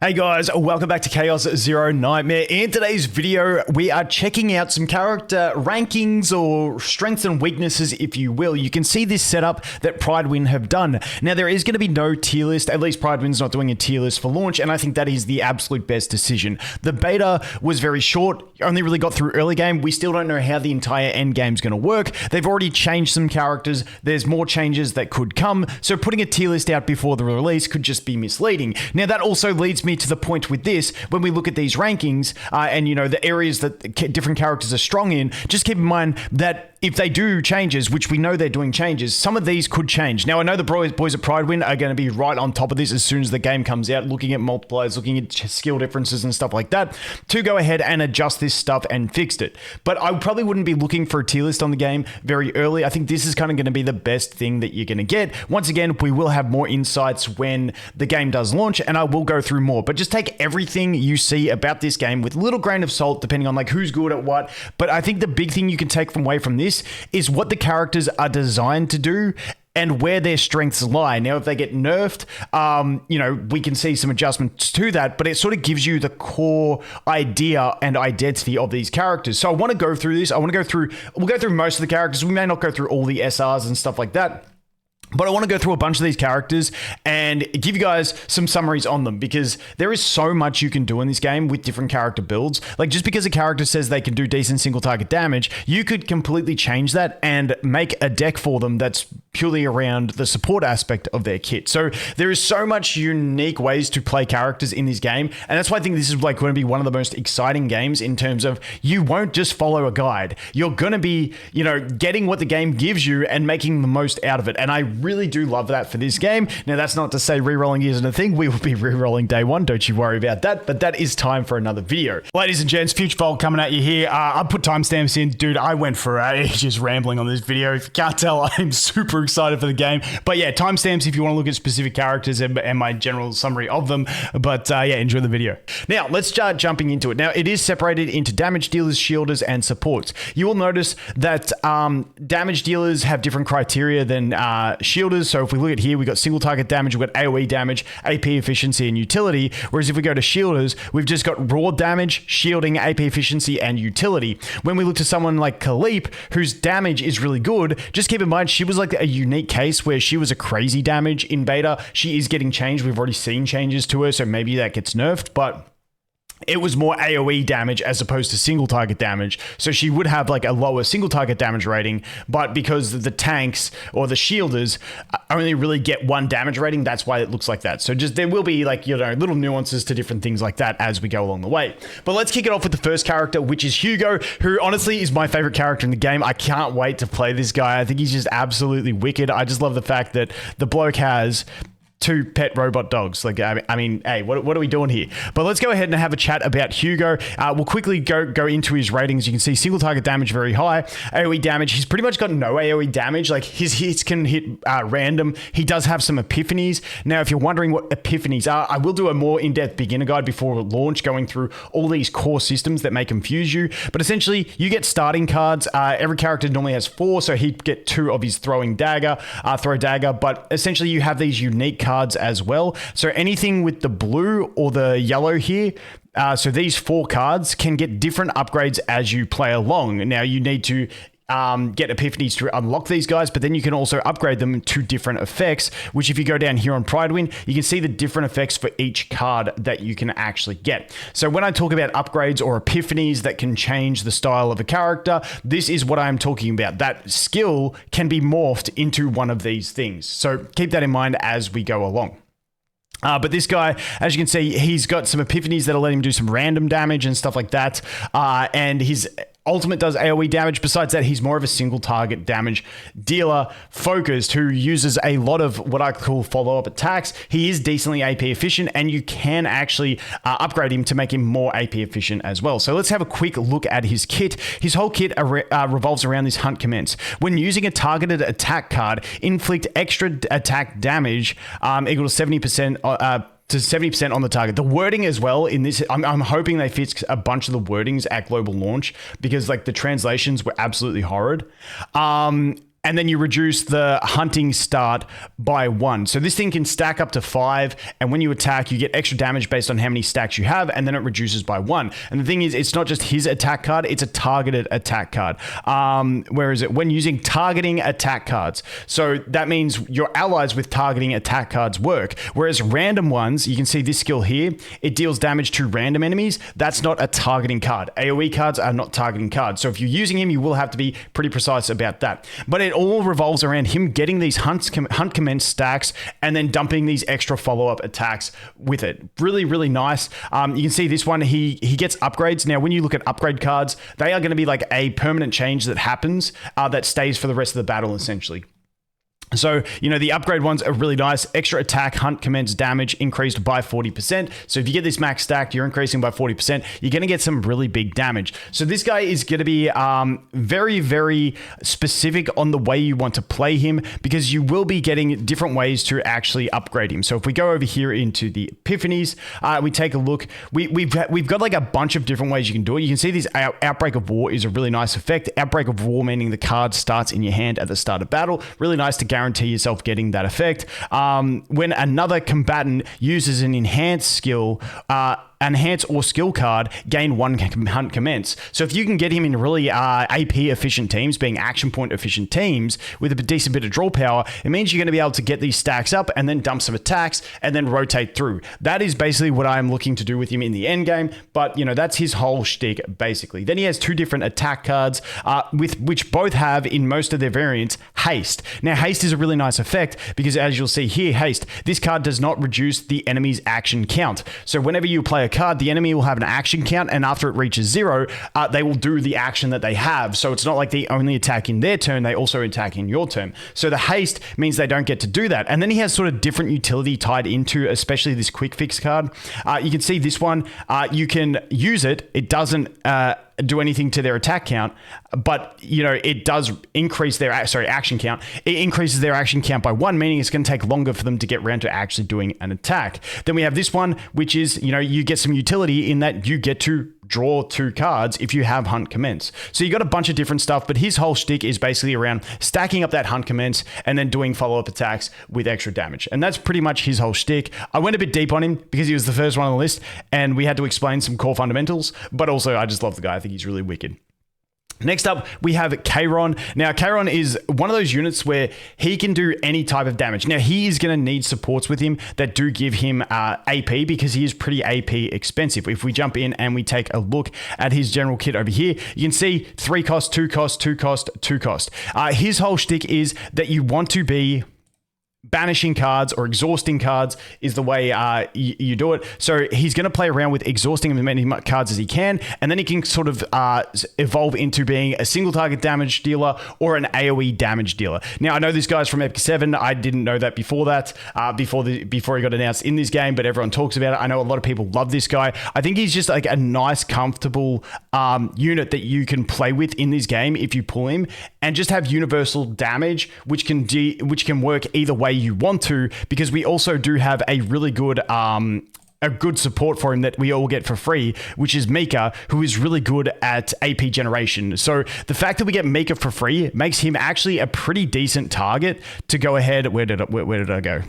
Hey guys, welcome back to Chaos Zero Nightmare. In today's video, we are checking out some character rankings or strengths and weaknesses, if you will. You can see this setup that Pridewin have done. Now, there is going to be no tier list. At least Pridewin's not doing a tier list for launch, and I think that is the absolute best decision. The beta was very short, only really got through early game. We still don't know how the entire end game is going to work. They've already changed some characters. There's more changes that could come, so putting a tier list out before the release could just be misleading. Now, that also leads me to the point with this, when we look at these rankings and the areas that different characters are strong in, just keep in mind that if they do changes, which we know they're doing changes, some of these could change. Now, I know the boys at Pridewin are going to be right on top of this as soon as the game comes out, looking at multipliers, looking at skill differences and stuff like that, to go ahead and adjust this stuff and fix it. But I probably wouldn't be looking for a tier list on the game very early. I think this is kind of going to be the best thing that you're going to get. Once again, we will have more insights when the game does launch, and I will go through more. But just take everything you see about this game with a little grain of salt, depending on like who's good at what. But I think the big thing you can take away from this is what the characters are designed to do and where their strengths lie. Now, if they get nerfed, we can see some adjustments to that, but it sort of gives you the core idea and identity of these characters. So I want to go through this. We'll go through most of the characters. We may not go through all the SRs and stuff like that, but I want to go through a bunch of these characters and give you guys some summaries on them, because there is so much you can do in this game with different character builds. Like, just because a character says they can do decent single target damage, you could completely change that and make a deck for them that's purely around the support aspect of their kit. So there is so much unique ways to play characters in this game, and that's why I think this is like going to be one of the most exciting games in terms of you won't just follow a guide. You're going to be, getting what the game gives you and making the most out of it. And I really do love that for this game. Now, that's not to say rerolling isn't a thing. We will be rerolling day one. Don't you worry about that. But that is time for another video. Ladies and gents, Future Fold coming at you here. I put timestamps in. Dude, I went for ages rambling on this video. If you can't tell, I'm super excited for the game. But yeah, timestamps if you want to look at specific characters and my general summary of them. But yeah, enjoy the video. Now, let's start jumping into it. Now, it is separated into damage dealers, shielders, and supports. You will notice that damage dealers have different criteria than shielders. So if we look at here, we've got single target damage, we've got AoE damage, AP efficiency, and utility. Whereas if we go to shielders, we've just got raw damage, shielding, AP efficiency, and utility. When we look to someone like Khalipe, whose damage is really good, just keep in mind, she was like a unique case where she was a crazy damage in beta. She is getting changed. We've already seen changes to her, so maybe that gets nerfed, but it was more AoE damage as opposed to single target damage. So she would have like a lower single target damage rating, but because the tanks or the shielders only really get one damage rating, that's why it looks like that. So just there will be like, little nuances to different things like that as we go along the way. But let's kick it off with the first character, which is Hugo, who honestly is my favorite character in the game. I can't wait to play this guy. I think he's just absolutely wicked. I just love the fact that the bloke has 2 pet robot dogs. Like, I mean, hey, what are we doing here? But let's go ahead and have a chat about Hugo. We'll quickly go into his ratings. You can see single target damage very high. AoE damage, he's pretty much got no AoE damage. Like, his hits can hit random. He does have some epiphanies. Now, if you're wondering what epiphanies are, I will do a more in-depth beginner guide before launch, going through all these core systems that may confuse you. But essentially, you get starting cards. Every character normally has 4, so he'd get 2 of his throw dagger. But essentially, you have these unique cards as well. So anything with the blue or the yellow here, so these 4 cards can get different upgrades as you play along. Now, you need to get epiphanies to unlock these guys, but then you can also upgrade them to different effects, which if you go down here on Pridewin, you can see the different effects for each card that you can actually get. So when I talk about upgrades or epiphanies that can change the style of a character, this is what I'm talking about. That skill can be morphed into one of these things. So keep that in mind as we go along. But this guy, as you can see, he's got some epiphanies that'll let him do some random damage and stuff like that. And his ultimate does AoE damage. Besides that, he's more of a single target damage dealer focused, who uses a lot of what I call follow-up attacks. He is decently AP efficient, and you can actually upgrade him to make him more AP efficient as well. So let's have a quick look at his kit. His whole kit revolves around this hunt commence. When using a targeted attack card, inflict extra attack damage equal to 70% to 70% on the target. The wording as well in this, I'm hoping they fix a bunch of the wordings at global launch, because like the translations were absolutely horrid. and then you reduce the hunting start by 1. So this thing can stack up to 5, and when you attack, you get extra damage based on how many stacks you have, and then it reduces by 1. And the thing is, it's not just his attack card, it's a targeted attack card. Where is it? When using targeting attack cards. So that means your allies with targeting attack cards work, whereas random ones, you can see this skill here, it deals damage to random enemies. That's not a targeting card. AoE cards are not targeting cards. So if you're using him, you will have to be pretty precise about that. But it all revolves around him getting these hunt commence stacks and then dumping these extra follow-up attacks with it. Really, really nice. You can see this one, he gets upgrades. Now, when you look at upgrade cards, they are going to be like a permanent change that happens that stays for the rest of the battle, essentially. So, you know, the upgrade ones are really nice. Extra attack, hunt, commence, damage increased by 40%. So if you get this max stacked, you're increasing by 40%. You're going to get some really big damage. So this guy is going to be very, very specific on the way you want to play him, because you will be getting different ways to actually upgrade him. So if we go over here into the epiphanies, we take a look. We've got like a bunch of different ways you can do it. You can see this Outbreak of War is a really nice effect. Outbreak of War meaning the card starts in your hand at the start of battle. Really nice to guarantee yourself getting that effect. When another combatant uses an enhanced skill, enhance or skill card, gain 1 hunt commence. So if you can get him in really AP efficient teams, being action point efficient teams with a decent bit of draw power, it means you're going to be able to get these stacks up and then dump some attacks and then rotate through. That is basically what I'm looking to do with him in the end game. But you know, that's his whole shtick basically. Then he has 2 different attack cards with which both have in most of their variants haste. Now haste is a really nice effect because as you'll see here, haste, this card does not reduce the enemy's action count. So whenever you play a card, the enemy will have an action count, and after it reaches 0, they will do the action that they have. So it's not like they only attack in their turn, they also attack in your turn. So the haste means they don't get to do that. And then he has sort of different utility tied into, especially this quick fix card. You can see this one, you can use it. It doesn't do anything to their attack count, but you know, it does increase their action count. It increases their action count by 1, meaning it's going to take longer for them to get around to actually doing an attack. Then we have this one, which is, you know, you get some utility in that you get to draw 2 cards if you have hunt commence. So you got a bunch of different stuff, but his whole shtick is basically around stacking up that hunt commence and then doing follow-up attacks with extra damage. And that's pretty much his whole shtick. I went a bit deep on him because he was the first one on the list and we had to explain some core fundamentals, but also I just love the guy. I think he's really wicked. Next up, we have Kayron. Now, Kayron is one of those units where he can do any type of damage. Now, he is going to need supports with him that do give him AP because he is pretty AP expensive. If we jump in and we take a look at his general kit over here, you can see 3 cost, 2 cost, 2 cost, 2 cost. His whole shtick is that you want to be banishing cards or exhausting cards is the way you do it. So he's going to play around with exhausting as many cards as he can, and then he can sort of evolve into being a single target damage dealer or an AoE damage dealer. Now, I know this guy's from Epic 7. I didn't know that before that, before he got announced in this game, but everyone talks about it. I know a lot of people love this guy. I think he's just like a nice, comfortable unit that you can play with in this game if you pull him, and just have universal damage, which can work either way you want to, because we also do have a really good support for him that we all get for free, which is Mika, who is really good at AP generation. So the fact that we get Mika for free makes him actually a pretty decent target to go ahead. Where did I go?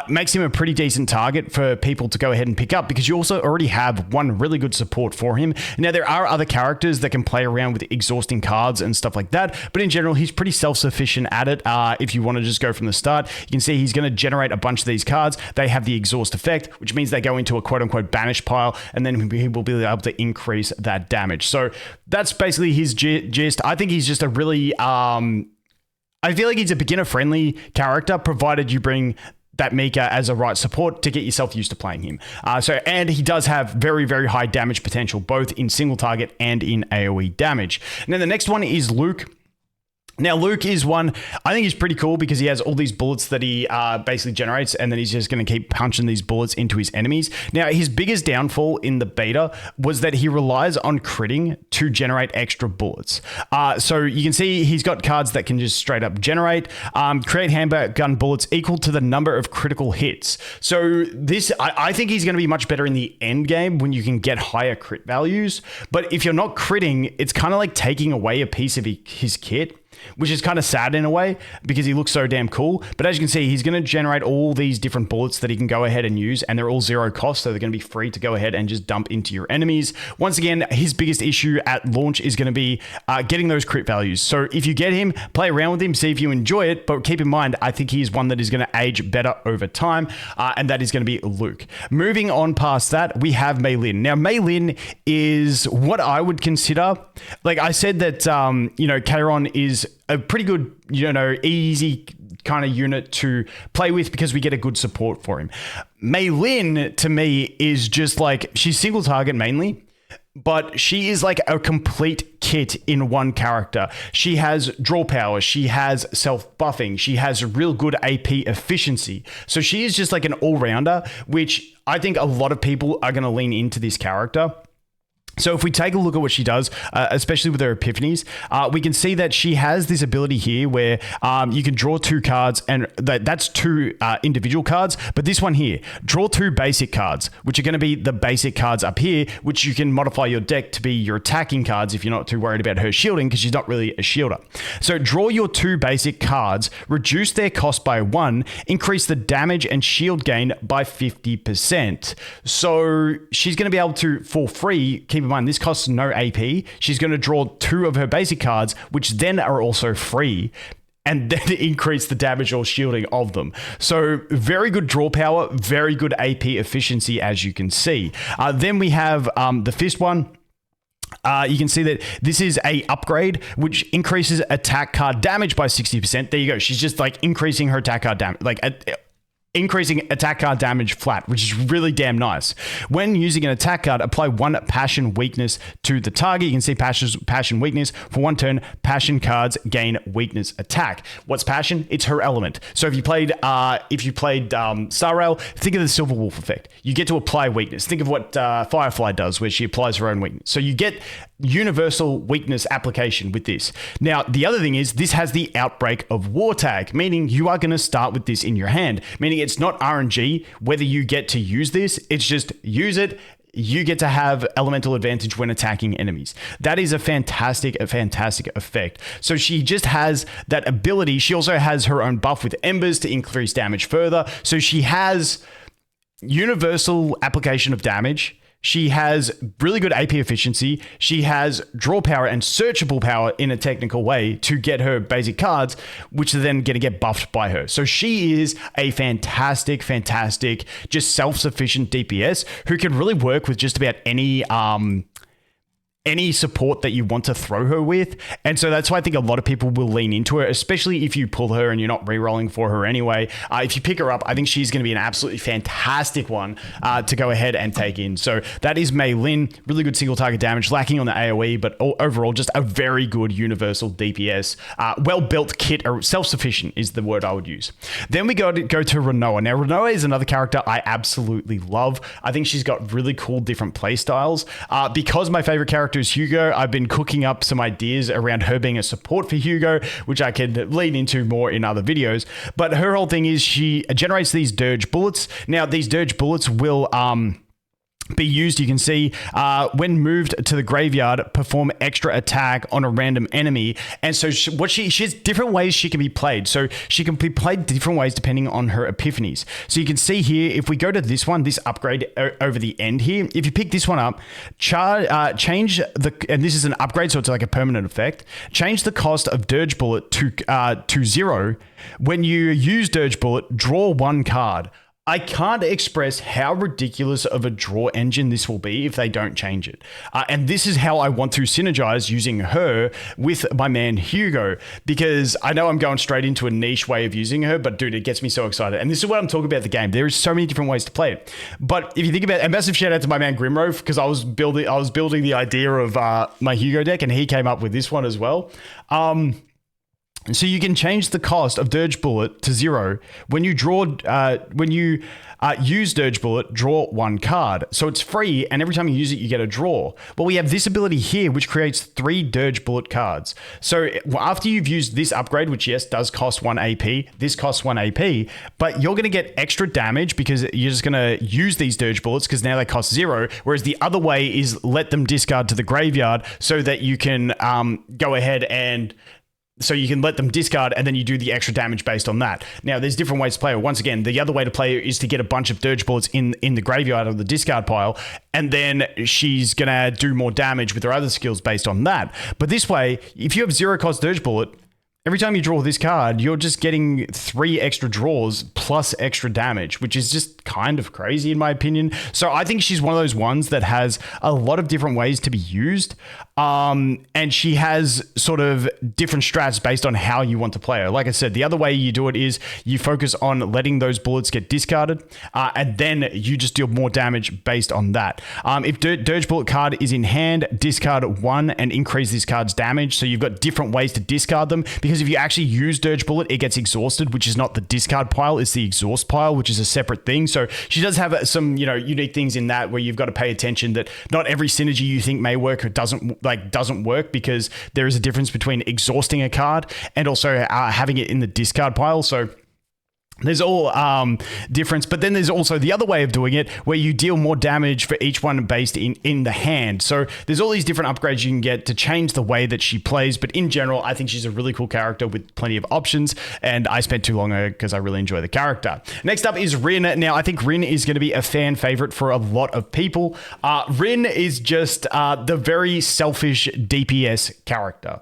Makes him a pretty decent target for people to go ahead and pick up, because you also already have one really good support for him. Now, there are other characters that can play around with exhausting cards and stuff like that, but in general, he's pretty self-sufficient at it. If you want to just go from the start, you can see he's going to generate a bunch of these cards. They have the exhaust effect, which means they go into a quote-unquote banish pile, and then he will be able to increase that damage. So that's basically his gist. I think he's just a really I feel like he's a beginner-friendly character, provided you bring that Mika as a right support to get yourself used to playing him. And he does have very, very high damage potential, both in single target and in AoE damage. And then the next one is Luke. Now, Luke is one, I think he's pretty cool because he has all these bullets that he basically generates, and then he's just going to keep punching these bullets into his enemies. Now, his biggest downfall in the beta was that he relies on critting to generate extra bullets. So you can see he's got cards that can just straight up generate, create handgun bullets equal to the number of critical hits. So this, I think he's going to be much better in the end game when you can get higher crit values. But if you're not critting, it's kind of like taking away a piece of his kit. which is kind of sad in a way because he looks so damn cool. But as you can see, he's going to generate all these different bullets that he can go ahead and use, and they're all zero cost, so they're going to be free to go ahead and just dump into your enemies. Once again, his biggest issue at launch is going to be getting those crit values. So if you get him, play around with him, see if you enjoy it, but keep in mind, I think he is one that is going to age better over time, and that is going to be Luke. Moving on past that, we have Mei Lin. Now, Mei Lin is what I would consider, like I said that, Kayron is a pretty good, easy kind of unit to play with because we get a good support for him. Mei Lin, to me, is just like, she's single target mainly, but she is like a complete kit in one character. She has draw power, she has self-buffing, she has real good AP efficiency. So she is just like an all-rounder, which I think a lot of people are going to lean into this character. So if we take a look at what she does, especially with her epiphanies, we can see that she has this ability here where you can draw 2 cards, and that's 2 individual cards. But this one here, draw 2 basic cards, which are going to be the basic cards up here, which you can modify your deck to be your attacking cards if you're not too worried about her shielding, because she's not really a shielder. So draw your 2 basic cards, reduce their cost by 1, increase the damage and shield gain by 50%. So she's going to be able to, for free, keep in mind, this costs no AP. She's going to draw 2 of her basic cards, which then are also free, and then increase the damage or shielding of them. So very good draw power, very good AP efficiency, as you can see. Then we have the fist one. You can see that this is a upgrade, which increases attack card damage by 60%. There you go. She's just like increasing her attack card damage, increasing attack card damage flat, which is really damn nice. When using an attack card, apply 1 passion weakness to the target. You can see passion weakness for 1 turn. Passion cards gain weakness attack. What's passion? It's her element. So if you played Star Rail, think of the Silver Wolf effect. You get to apply weakness. Think of what Firefly does, where she applies her own weakness. So you get universal weakness application with this. Now, the other thing is this has the Outbreak of War tag, meaning you are going to start with this in your hand, meaning it's not RNG whether you get to use this. It's just use it. You get to have elemental advantage when attacking enemies. That is a fantastic effect. So she just has that ability. She also has her own buff with Embers to increase damage further. So she has universal application of damage. She has really good AP efficiency. She has draw power and searchable power in a technical way to get her basic cards, which are then going to get buffed by her. So she is a fantastic, just self-sufficient DPS who can really work with just about any support that you want to throw her with. And so that's why I think a lot of people will lean into her, especially if you pull her and you're not re-rolling for her anyway. If you pick her up, I think she's going to be an absolutely fantastic one to go ahead and take in. So that is Mei Lin. Really good single target damage, lacking on the AoE, but overall just a very good universal DPS. Well-built kit, or self-sufficient is the word I would use. Then we go to Renoa. Now, Renoa is another character I absolutely love. I think she's got really cool different play styles. Because my favorite character is Hugo, I've been cooking up some ideas around her being a support for Hugo, which I can lean into more in other videos. But her whole thing is she generates these dirge bullets. Now, these dirge bullets will be used, you can see, when moved to the graveyard, perform extra attack on a random enemy. And so she has different ways she can be played. So she can be played different ways depending on her epiphanies. So you can see here, if we go to this one, this upgrade over the end here, if you pick this one up, change and this is an upgrade, so it's like a permanent effect, change the cost of Dirge Bullet to 0. When you use Dirge Bullet, draw 1 card. I can't express how ridiculous of a draw engine this will be if they don't change it. And this is how I want to synergize using her with my man Hugo, because I know I'm going straight into a niche way of using her, but dude, it gets me so excited. And this is what I'm talking about the game. There is so many different ways to play it. But if you think about it, a massive shout out to my man Grimrove, because I was building the idea of my Hugo deck, and he came up with this one as well. So you can change the cost of Dirge Bullet to 0. When you use Dirge Bullet, draw 1 card. So it's free, and every time you use it, you get a draw. Well, we have this ability here, which creates 3 Dirge Bullet cards. So after you've used this upgrade, which yes, does cost 1 AP, this costs 1 AP, but you're going to get extra damage because you're just going to use these Dirge Bullets because now they cost 0, whereas the other way is let them discard to the graveyard so that you can go ahead and So you can let them discard and then you do the extra damage based on that. Now, there's different ways to play her. Once again, the other way to play her is to get a bunch of dirge bullets in the graveyard or the discard pile, and then she's going to do more damage with her other skills based on that. But this way, if you have 0 cost dirge bullet, every time you draw this card, you're just getting 3 extra draws plus extra damage, which is just kind of crazy in my opinion. So I think she's one of those ones that has a lot of different ways to be used. And she has sort of different strats based on how you want to play her. Like I said, the other way you do it is you focus on letting those bullets get discarded, and then you just deal more damage based on that. If Dirge Bullet card is in hand, discard 1 and increase this card's damage. So you've got different ways to discard them, because if you actually use Dirge Bullet, it gets exhausted, which is not the discard pile, it's the exhaust pile, which is a separate thing. So she does have some, unique things in that where you've got to pay attention that not every synergy you think may work or doesn't work, because there is a difference between exhausting a card and also having it in the discard pile. So there's all difference, but then there's also the other way of doing it where you deal more damage for each one based in the hand. So there's all these different upgrades you can get to change the way that she plays, but in general, I think she's a really cool character with plenty of options, and I spent too long on her because I really enjoy the character. Next up is Rin. Now, I think Rin is going to be a fan favorite for a lot of people. Rin is just the very selfish DPS character.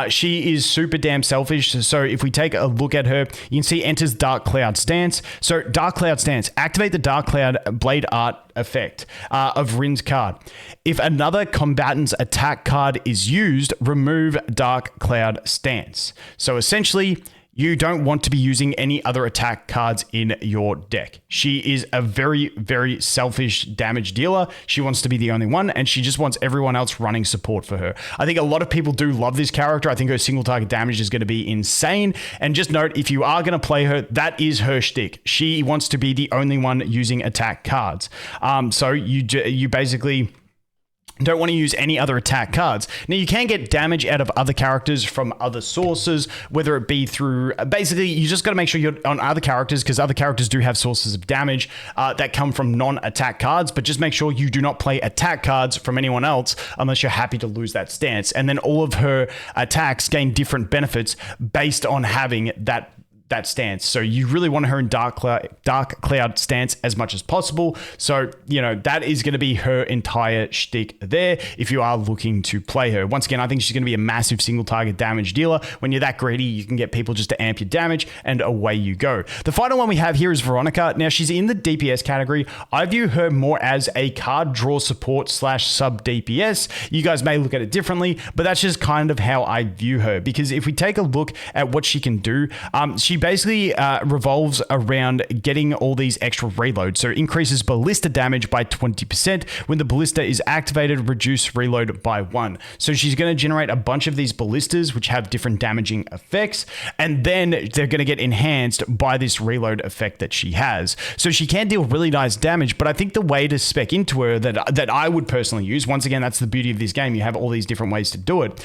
She is super damn selfish. So if we take a look at her, you can see enters Dark Cloud Stance. So Dark Cloud Stance, activate the Dark Cloud Blade Art effect of Rin's card. If another combatant's attack card is used, remove Dark Cloud Stance. So essentially, you don't want to be using any other attack cards in your deck. She is a very, very selfish damage dealer. She wants to be the only one, and she just wants everyone else running support for her. I think a lot of people do love this character. I think her single target damage is going to be insane. And just note, if you are going to play her, that is her shtick. She wants to be the only one using attack cards. So you basically don't want to use any other attack cards. Now, you can get damage out of other characters from other sources, whether it be through... Basically, you just got to make sure you're on other characters, because other characters do have sources of damage that come from non-attack cards, but just make sure you do not play attack cards from anyone else unless you're happy to lose that stance. And then all of her attacks gain different benefits based on having that stance. So you really want her in Dark Cloud Stance as much as possible. So, that is going to be her entire shtick there if you are looking to play her. Once again, I think she's going to be a massive single target damage dealer. When you're that greedy, you can get people just to amp your damage, and away you go. The final one we have here is Veronica. Now, she's in the DPS category. I view her more as a card draw support / sub DPS. You guys may look at it differently, but that's just kind of how I view her, because if we take a look at what she can do, she basically revolves around getting all these extra reloads. So increases ballista damage by 20%. When the ballista is activated, reduce reload by 1. So she's going to generate a bunch of these ballistas, which have different damaging effects, and then they're going to get enhanced by this reload effect that she has. So she can deal really nice damage, but I think the way to spec into her that I would personally use, once again, that's the beauty of this game, you have all these different ways to do it,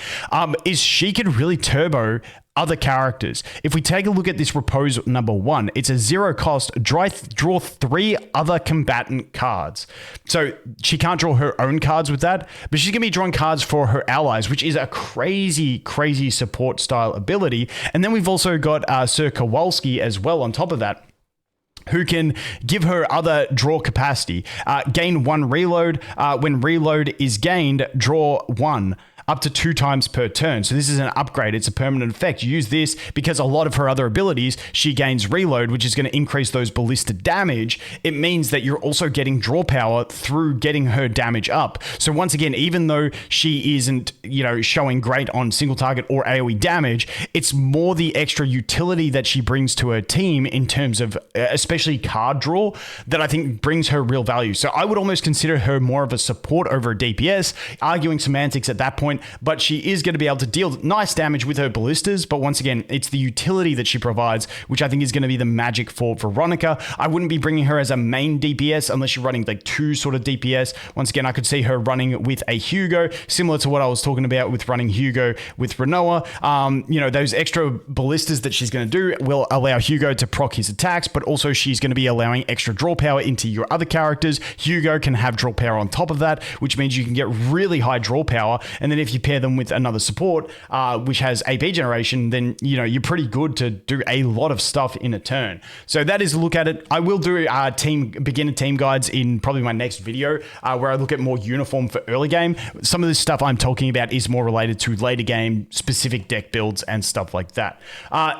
is she could really turbo other characters. If we take a look at this repose number 1, it's a 0 cost, draw 3 other combatant cards. So she can't draw her own cards with that, but she's going to be drawing cards for her allies, which is a crazy, crazy support style ability. And then we've also got Sir Kowalski as well on top of that, who can give her other draw capacity. Gain 1 reload. When reload is gained, draw 1. Up to 2 times per turn. So this is an upgrade. It's a permanent effect. You use this because a lot of her other abilities, she gains reload, which is going to increase those ballista damage. It means that you're also getting draw power through getting her damage up. So once again, even though she isn't, showing great on single target or AoE damage, it's more the extra utility that she brings to her team in terms of especially card draw that I think brings her real value. So I would almost consider her more of a support over a DPS, arguing semantics at that point. But she is going to be able to deal nice damage with her ballistas. But once again, it's the utility that she provides, which I think is going to be the magic for Veronica. I wouldn't be bringing her as a main DPS unless you're running like 2 sort of DPS. Once again, I could see her running with a Hugo, similar to what I was talking about with running Hugo with Renoa. Those extra ballistas that she's going to do will allow Hugo to proc his attacks, but also she's going to be allowing extra draw power into your other characters. Hugo can have draw power on top of that, which means you can get really high draw power. And then if if you pair them with another support, which has AP generation, then, you know, you're pretty good to do a lot of stuff in a turn. So that is a look at it. I will do beginner team guides in probably my next video, where I look at more uniform for early game. Some of this stuff I'm talking about is more related to later game, specific deck builds and stuff like that.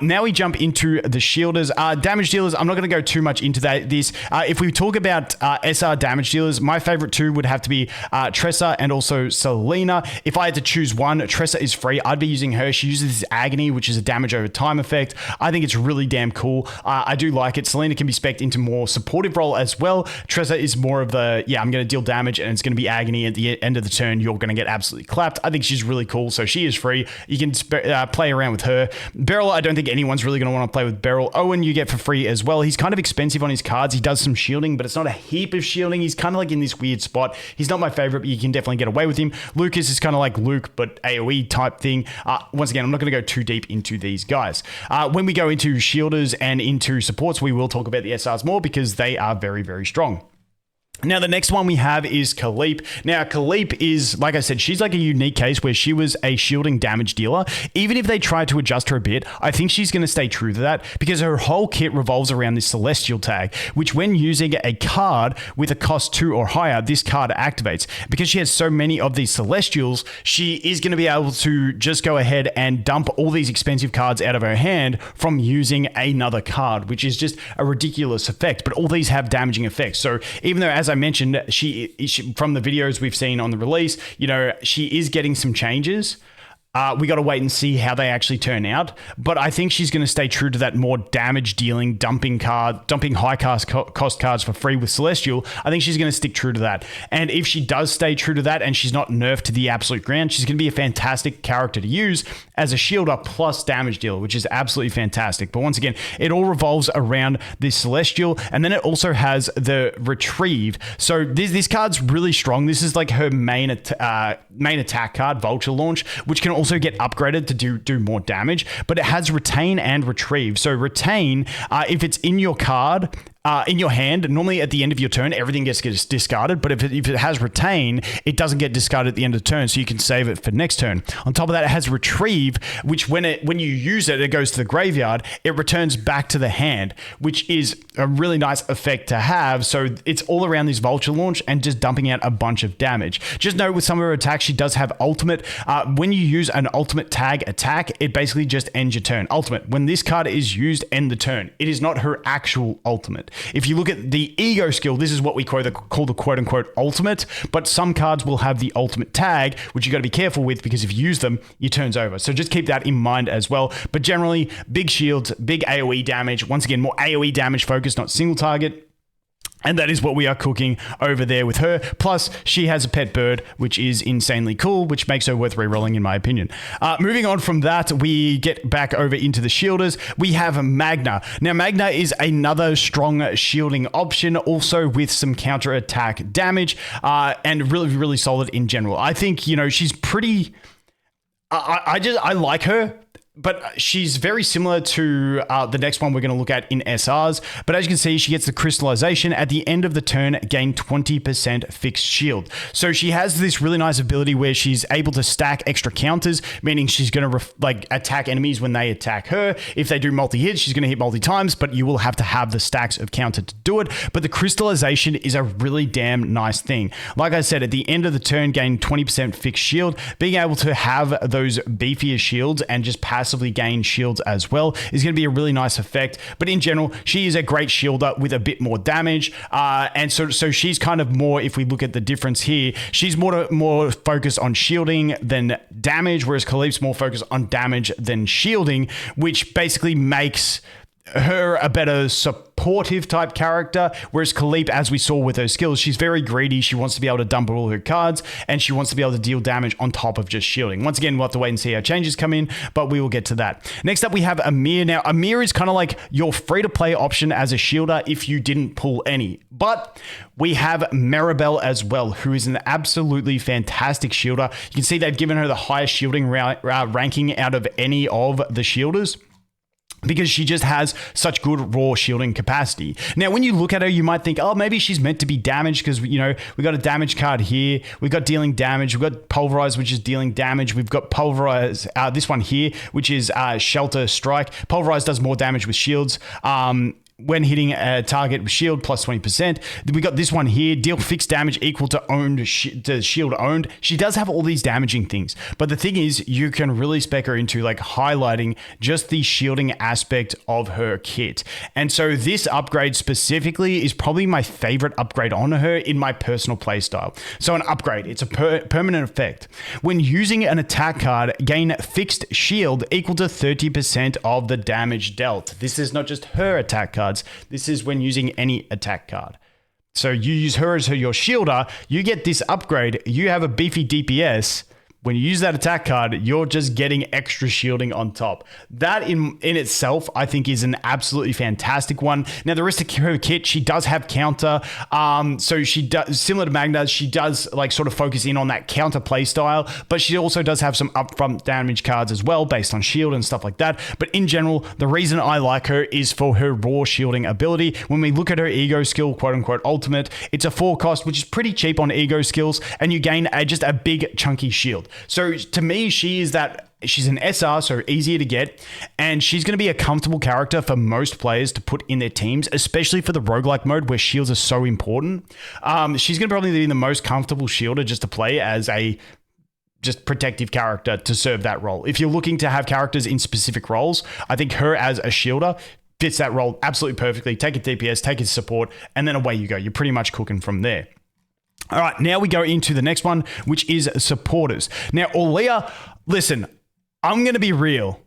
Now we jump into the shielders. Damage dealers, I'm not going to go too much into this. If we talk about SR damage dealers, my favorite two would have to be Tressa and also Selena. If I had to choose one, Tressa is free. I'd be using her. She uses this Agony, which is a damage over time effect. I think it's really damn cool. I do like it. Selena can be spec'd into more supportive role as well. Tressa is more of the, I'm going to deal damage and it's going to be Agony at the end of the turn. You're going to get absolutely clapped. I think she's really cool. So she is free. You can play around with her. Beryl, I don't think anyone's really going to want to play with Beryl. Owen, you get for free as well. He's kind of expensive on his cards. He does some shielding, but it's not a heap of shielding. He's kind of like in this weird spot. He's not my favorite, but you can definitely get away with him. Lucas is kind of like Luke, but AoE type thing. Once again, I'm not going to go too deep into these guys. When we go into shielders and into supports, we will talk about the SRs more because they are very, very strong. Now, the next one we have is Khalipe. Now, Khalipe is, like I said, she's like a unique case where she was a shielding damage dealer. Even if they tried to adjust her a bit, I think she's going to stay true to that because her whole kit revolves around this Celestial tag, which when using a card with a cost 2 or higher, this card activates. Because she has so many of these Celestials, she is going to be able to just go ahead and dump all these expensive cards out of her hand from using another card, which is just a ridiculous effect. But all these have damaging effects. So even though, as I mentioned, she from the videos we've seen on the release, you know, she is getting some changes. We got to wait and see how they actually turn out. But I think she's going to stay true to that more damage dealing, dumping high cost cards for free with Celestial. I think she's going to stick true to that. And if she does stay true to that and she's not nerfed to the absolute ground, she's going to be a fantastic character to use as a shielder plus damage dealer, which is absolutely fantastic. But once again, it all revolves around this Celestial. And then it also has the Retrieve. So this card's really strong. This is like her main attack card, Vulture Launch, which can also get upgraded to do more damage, but it has Retain and Retrieve. So Retain, if it's in your card, in your hand, normally at the end of your turn, everything gets discarded, but if it has Retain, it doesn't get discarded at the end of the turn, so you can save it for next turn. On top of that, it has Retrieve, which when you use it, it goes to the graveyard, it returns back to the hand, which is a really nice effect to have. So it's all around this Vulture Launch and just dumping out a bunch of damage. Just note with some of her attacks, she does have Ultimate. When you use an Ultimate tag attack, it basically just ends your turn. Ultimate, when this card is used, end the turn. It is not her actual Ultimate. If you look at the Ego skill, this is what we call the quote-unquote ultimate, but some cards will have the ultimate tag, which you got to be careful with because if you use them, your turn's over. So just keep that in mind as well. But generally, big shields, big AoE damage. Once again, more AoE damage focused, not single target. And that is what we are cooking over there with her. Plus, she has a pet bird, which is insanely cool, which makes her worth rerolling, in my opinion. Moving on from that, we get back over into the shielders. We have Magna. Now, Magna is another strong shielding option, also with some counter-attack damage, and really, really solid in general. I think, you know, she's pretty... I like her. But she's very similar to the next one we're going to look at in SRs. But as you can see, she gets the crystallization. At the end of the turn, gain 20% fixed shield. So she has this really nice ability where she's able to stack extra counters, meaning she's going to attack enemies when they attack her. If they do multi-hits, she's going to hit multi-times, but you will have to have the stacks of counter to do it. But the crystallization is a really damn nice thing. Like I said, at the end of the turn, gain 20% fixed shield. Being able to have those beefier shields and just passively gain shields as well is going to be a really nice effect. But in general, she is a great shielder with a bit more damage. And so she's kind of more, if we look at the difference here, she's more focused on shielding than damage, whereas Khalipe's more focused on damage than shielding, which basically makes her a better supportive type character, whereas Khalipe, as we saw with her skills, she's very greedy. She wants to be able to dump all her cards, and she wants to be able to deal damage on top of just shielding. Once again, we'll have to wait and see how changes come in, but we will get to that. Next up, we have Amir. Now, Amir is kind of like your free-to-play option as a shielder if you didn't pull any. But we have Maribell as well, who is an absolutely fantastic shielder. You can see they've given her the highest shielding ranking out of any of the shielders. because she just has such good raw shielding capacity. Now, when you look at her, you might think, oh, maybe she's meant to be damaged because, we got a damage card here. We've got dealing damage. We've got pulverize, which is dealing damage. We've got pulverize, this one here, which is shelter strike. Pulverize does more damage with shields. When hitting a target with shield plus 20%. We got this one here, deal fixed damage equal to shield owned. She does have all these damaging things, but the thing is, you can really spec her into like highlighting just the shielding aspect of her kit. And so this upgrade specifically is probably my favorite upgrade on her in my personal playstyle. So an upgrade, it's a permanent effect. When using an attack card, gain fixed shield equal to 30% of the damage dealt. This is not just her attack card. This is when using any attack card. So you use her as your shielder, you get this upgrade, you have a beefy DPS. When you use that attack card, you're just getting extra shielding on top. That in itself, I think, is an absolutely fantastic one. Now, the rest of her kit, she does have counter. So she does, similar to Magna, she does like sort of focus in on that counter play style, but she also does have some upfront damage cards as well based on shield and stuff like that. But in general, the reason I like her is for her raw shielding ability. When we look at her ego skill, quote unquote ultimate, it's a 4 cost, which is pretty cheap on ego skills, and you gain just a big chunky shield. So to me, she's an SR, so easier to get, and she's going to be a comfortable character for most players to put in their teams, especially for the roguelike mode where shields are so important. She's going to probably be the most comfortable shielder just to play as a just protective character to serve that role. If you're looking to have characters in specific roles, I think her as a shielder fits that role absolutely perfectly. Take a DPS, take a support, and then away you go. You're pretty much cooking from there. All right, now we go into the next one, which is supporters. Now, Orlea, listen, I'm going to be real.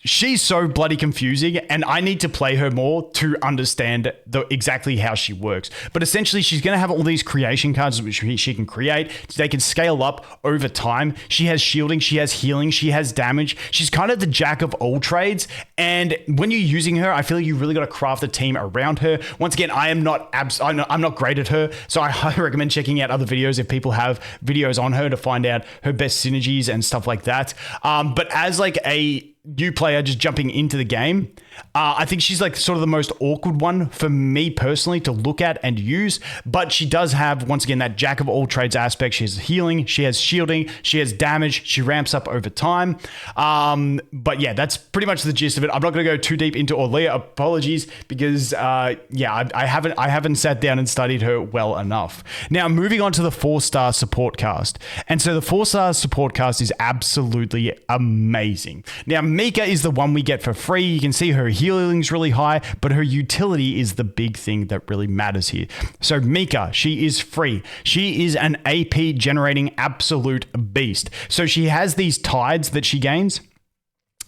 She's so bloody confusing, and I need to play her more to understand exactly how she works. But essentially, she's going to have all these creation cards which she can create. They can scale up over time. She has shielding, she has healing, she has damage. She's kind of the jack of all trades. And when you're using her, I feel like you really got to craft a team around her. Once again, I'm not great at her, so I highly recommend checking out other videos if people have videos on her to find out her best synergies and stuff like that. But as like a new player just jumping into the game, I think she's like sort of the most awkward one for me personally to look at and use, but she does have, once again, that jack of all trades aspect. She has healing, she has shielding, she has damage, she ramps up over time. But yeah, that's pretty much the gist of it. I'm not going to go too deep into Orlea, apologies, because I haven't sat down and studied her well enough. Now, moving on to the 4-star support cast. And so the 4-star support cast is absolutely amazing. Now, Mika is the one we get for free. You can see her healing's really high, but her utility is the big thing that really matters here. So Mika, she is free. She is an AP generating absolute beast. So she has these tides that she gains.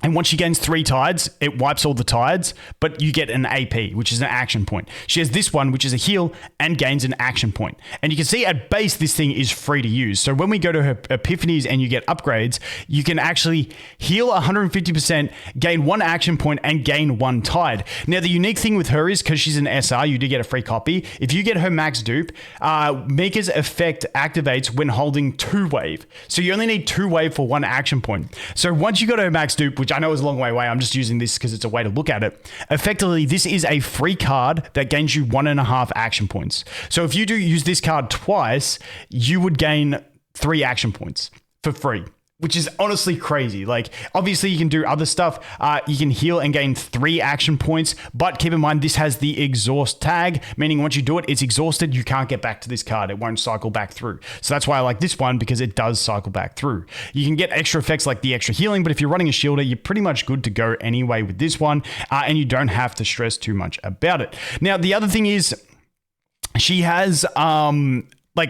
And once she gains 3 tides, it wipes all the tides, but you get an AP, which is an action point. She has this one, which is a heal, and gains an action point. And you can see at base, this thing is free to use. So when we go to her epiphanies and you get upgrades, you can actually heal 150%, gain 1 action point, and gain 1 tide. Now, the unique thing with her is, because she's an SR, you do get a free copy. If you get her max dupe, Mika's effect activates when holding 2 wave. So you only need 2 wave for 1 action point. So once you got her max dupe, which I know is a long way away, I'm just using this because it's a way to look at it. Effectively, this is a free card that gains you 1.5 action points. So if you do use this card twice, you would gain 3 action points for free, which is honestly crazy. Like, obviously you can do other stuff. You can heal and gain 3 action points, but keep in mind, this has the exhaust tag, meaning once you do it, it's exhausted. You can't get back to this card. It won't cycle back through. So that's why I like this one, because it does cycle back through. You can get extra effects like the extra healing, but if you're running a shielder, you're pretty much good to go anyway with this one, and you don't have to stress too much about it. Now, the other thing is, she has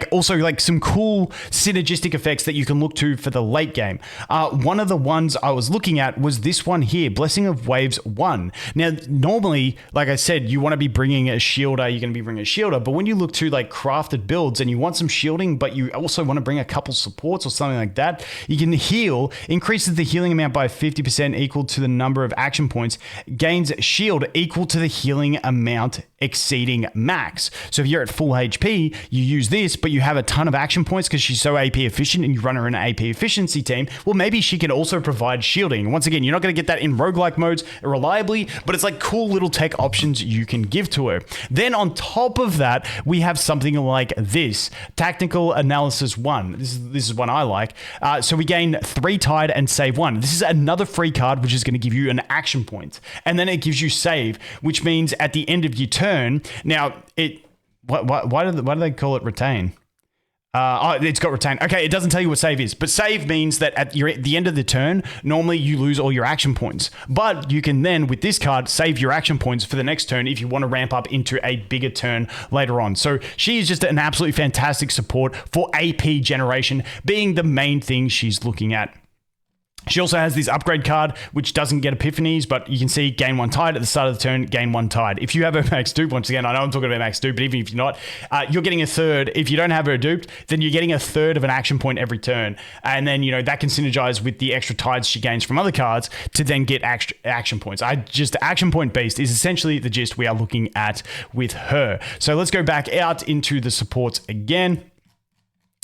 also some cool synergistic effects that you can look to for the late game. One of the ones I was looking at was this one here, Blessing of Waves 1. Now, normally, like I said, you want to be bringing a shielder, you're going to be bringing a shielder, but when you look to like crafted builds and you want some shielding, but you also want to bring a couple supports or something like that, you can heal, increases the healing amount by 50% equal to the number of action points, gains shield equal to the healing amount exceeding max. So if you're at full HP, you use this, but you have a ton of action points because she's so AP efficient and you run her in an AP efficiency team, well, maybe she can also provide shielding. Once again, you're not going to get that in roguelike modes reliably, but it's like cool little tech options you can give to her. Then on top of that, we have something like this, Tactical Analysis 1. This is one I like. So we gain 3 Tide and save 1. This is another free card, which is going to give you an action point. And then it gives you save, which means at the end of your turn, now why do they call it retain? It's got retain. Okay, it doesn't tell you what save is, but save means that at the end of the turn, normally you lose all your action points. But you can then, with this card, save your action points for the next turn if you want to ramp up into a bigger turn later on. So she is just an absolutely fantastic support for AP generation, being the main thing she's looking at. She also has this upgrade card, which doesn't get epiphanies, but you can see gain 1 Tide at the start of the turn, gain 1 Tide. If you have her max duped, once again, I know I'm talking about max duped, but even if you're not, you're getting a third. If you don't have her duped, then you're getting a third of an action point every turn. And then, that can synergize with the extra Tides she gains from other cards to then get extra action points. Action point based is essentially the gist we are looking at with her. So let's go back out into the supports again.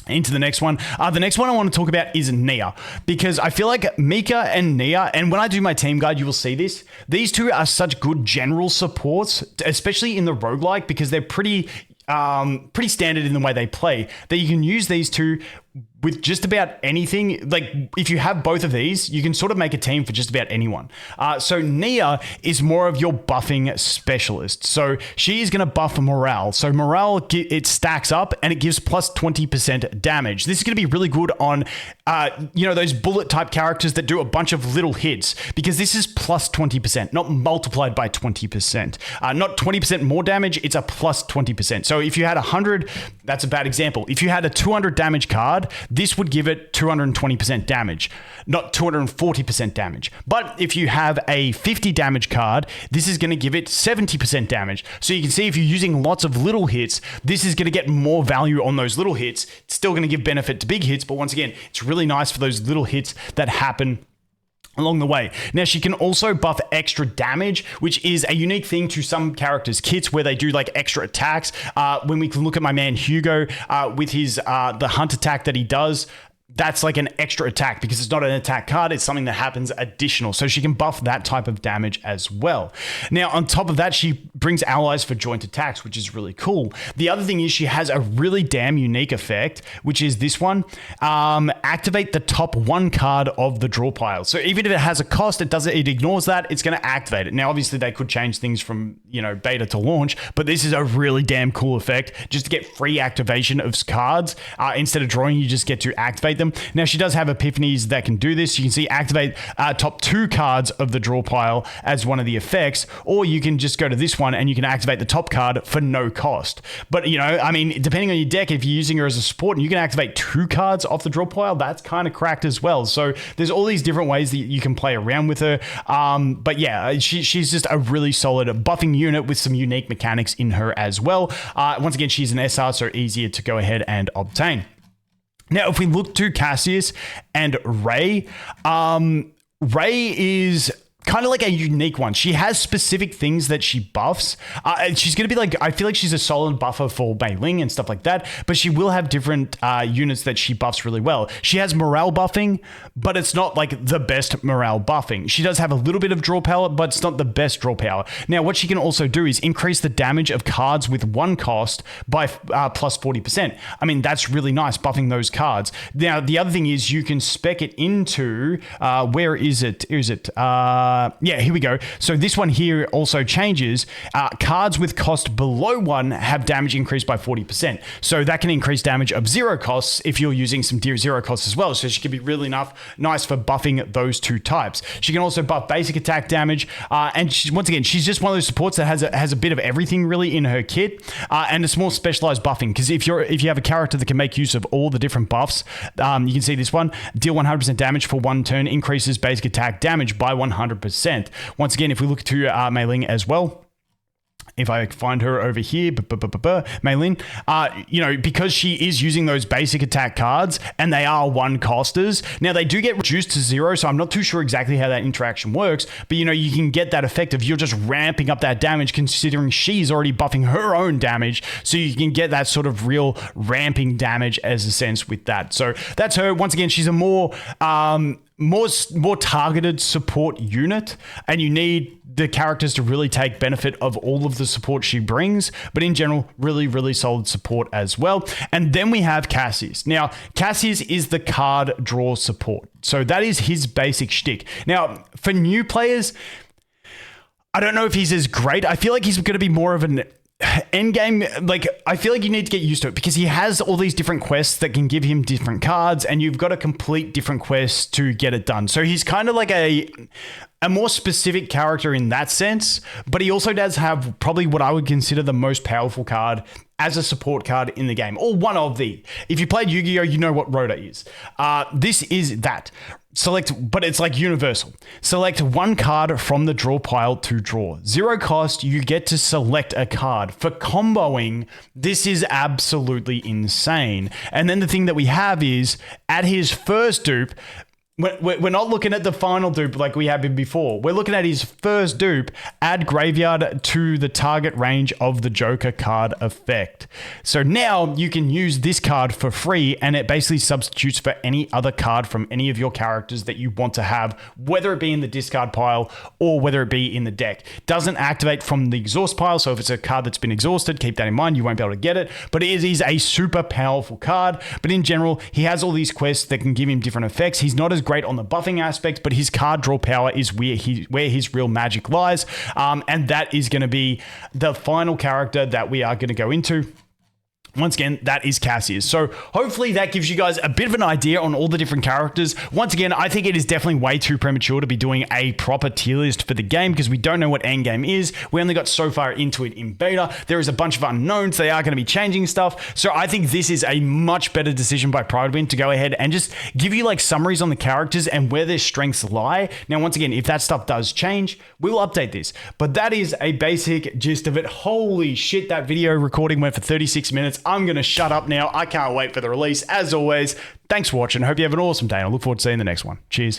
Into the next one. The next one I want to talk about is Nia, because I feel like Mika and Nia, and when I do my team guide, you will see this. These two are such good general supports, especially in the roguelike, because they're pretty standard in the way they play, that you can use these two with just about anything. Like if you have both of these, you can sort of make a team for just about anyone. So Nia is more of your buffing specialist. So she is going to buff morale. So morale, it stacks up and it gives plus 20% damage. This is going to be really good on, those bullet type characters that do a bunch of little hits, because this is plus 20%, not multiplied by 20%. Not 20% more damage, it's a plus 20%. So if you had 100, that's a bad example. If you had a 200 damage card, this would give it 220% damage, not 240% damage. But if you have a 50 damage card, this is going to give it 70% damage. So you can see if you're using lots of little hits, this is going to get more value on those little hits. It's still going to give benefit to big hits, but once again, it's really nice for those little hits that happen along the way. Now, she can also buff extra damage, which is a unique thing to some characters' kits where they do like extra attacks. When we can look at my man Hugo with his the hunt attack that he does, that's like an extra attack because it's not an attack card. It's something that happens additional. So she can buff that type of damage as well. Now, on top of that, she brings allies for joint attacks, which is really cool. The other thing is she has a really damn unique effect, which is this one. Activate the top 1 card of the draw pile. So even if it has a cost, it ignores that. It's going to activate it. Now, obviously, they could change things from, beta to launch, but this is a really damn cool effect just to get free activation of cards. Instead of drawing, you just get to activate them. Now, she does have epiphanies that can do this. You can see activate top 2 cards of the draw pile as one of the effects, or you can just go to this one and you can activate the top card for no cost. But, depending on your deck, if you're using her as a support and you can activate 2 cards off the draw pile, that's kind of cracked as well. So there's all these different ways that you can play around with her. But yeah, she's just a really solid buffing unit with some unique mechanics in her as well. Once again, she's an SR, so easier to go ahead and obtain. Now, if we look to Cassius and Ray, Ray is kind of like a unique one. She has specific things that she buffs. She's going to be like, I feel like she's a solid buffer for Mei Lin and stuff like that, but she will have different units that she buffs really well. She has morale buffing, but it's not like the best morale buffing. She does have a little bit of draw power, but it's not the best draw power. Now, what she can also do is increase the damage of cards with 1 cost by plus 40%. That's really nice, buffing those cards. Now, the other thing is you can spec it into, where is it? Here we go. So this one here also changes. Cards with cost below 1 have damage increased by 40%. So that can increase damage of 0 costs if you're using some 0 costs as well. So she can be really nice for buffing those 2 types. She can also buff basic attack damage. And once again, she's just one of those supports that has a bit of everything really in her kit. And it's more specialized buffing, because if you have a character that can make use of all the different buffs, you can see this one, deal 100% damage for 1 turn, increases basic attack damage by 100%. Once again, if we look to Mei Lin as well, if I find her over here, Mei Lin, because she is using those basic attack cards and they are one costers. Now they do get reduced to 0, so I'm not too sure exactly how that interaction works, but you can get that effect of you're just ramping up that damage considering she's already buffing her own damage, so you can get that sort of real ramping damage as a sense with that. So that's her. Once again, she's a more targeted support unit, and you need the characters to really take benefit of all of the support she brings, but in general, really, really solid support as well. And then we have Cassius. Now, Cassius is the card draw support. So that is his basic shtick. Now, for new players, I don't know if he's as great. I feel like he's going to be more of an endgame. Like, I feel like you need to get used to it because he has all these different quests that can give him different cards, and you've got to complete different quests to get it done. So he's kind of like a more specific character in that sense, but he also does have probably what I would consider the most powerful card as a support card in the game, or one of the. If you played Yu-Gi-Oh, you know what Rota is. This is that. But it's like universal. Select one card from the draw pile to draw. 0 cost, you get to select a card. For comboing, this is absolutely insane. And then the thing that we have is, at his first dupe, we're not looking at the final dupe like we have been before. We're looking at his first dupe, add graveyard to the target range of the Joker card effect. So now you can use this card for free, and it basically substitutes for any other card from any of your characters that you want to have, whether it be in the discard pile or whether it be in the deck. Doesn't activate from the exhaust pile, so if it's a card that's been exhausted, keep that in mind, you won't be able to get it, but it is a super powerful card. But in general, he has all these quests that can give him different effects. He's not as great on the buffing aspect, but his card draw power is where his real magic lies, and that is going to be the final character that we are going to go into. Once again, that is Cassius. So hopefully that gives you guys a bit of an idea on all the different characters. Once again, I think it is definitely way too premature to be doing a proper tier list for the game because we don't know what endgame is. We only got so far into it in beta. There is a bunch of unknowns. They are going to be changing stuff. So I think this is a much better decision by Pridewin to go ahead and just give you like summaries on the characters and where their strengths lie. Now, once again, if that stuff does change, we'll update this. But that is a basic gist of it. Holy shit, that video recording went for 36 minutes. I'm going to shut up now. I can't wait for the release. As always, thanks for watching. Hope you have an awesome day, and I look forward to seeing the next one. Cheers.